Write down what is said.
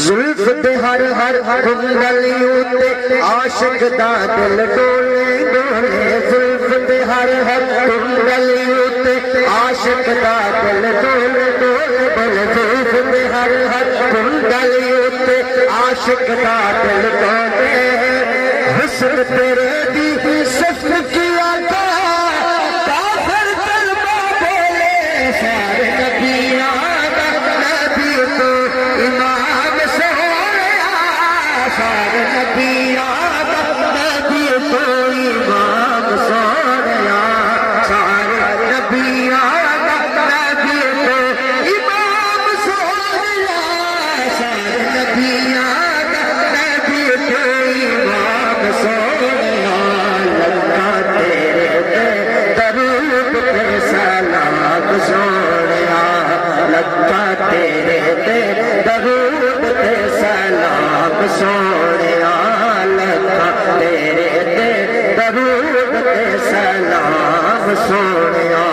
زلف تے ہر ہر کنڈلیوں تے عاشق دا دل ڈولے ڈولے زلف تے ہر ہر کنڈلیوں تے عاشق دا دل ڈولے ڈولے بل زلف تے ہر ہر کنڈلیوں تے عاشق دا دل ڈولے حسن تیرے دی صف کیا کافر کلمہ بولے سارے نبیوں دا نبی تو امام سارے نبیوں دا نبی تو امام سونیا سارے نبیوں دا نبی تو امام سونیا سارے نبیوں دا نبی تو امام سونیا لگا تیرے درود پہ سلام سونیا لگا تیرے درود پہ سلام سونیا لگا تیرے درود پہ سلام سونیا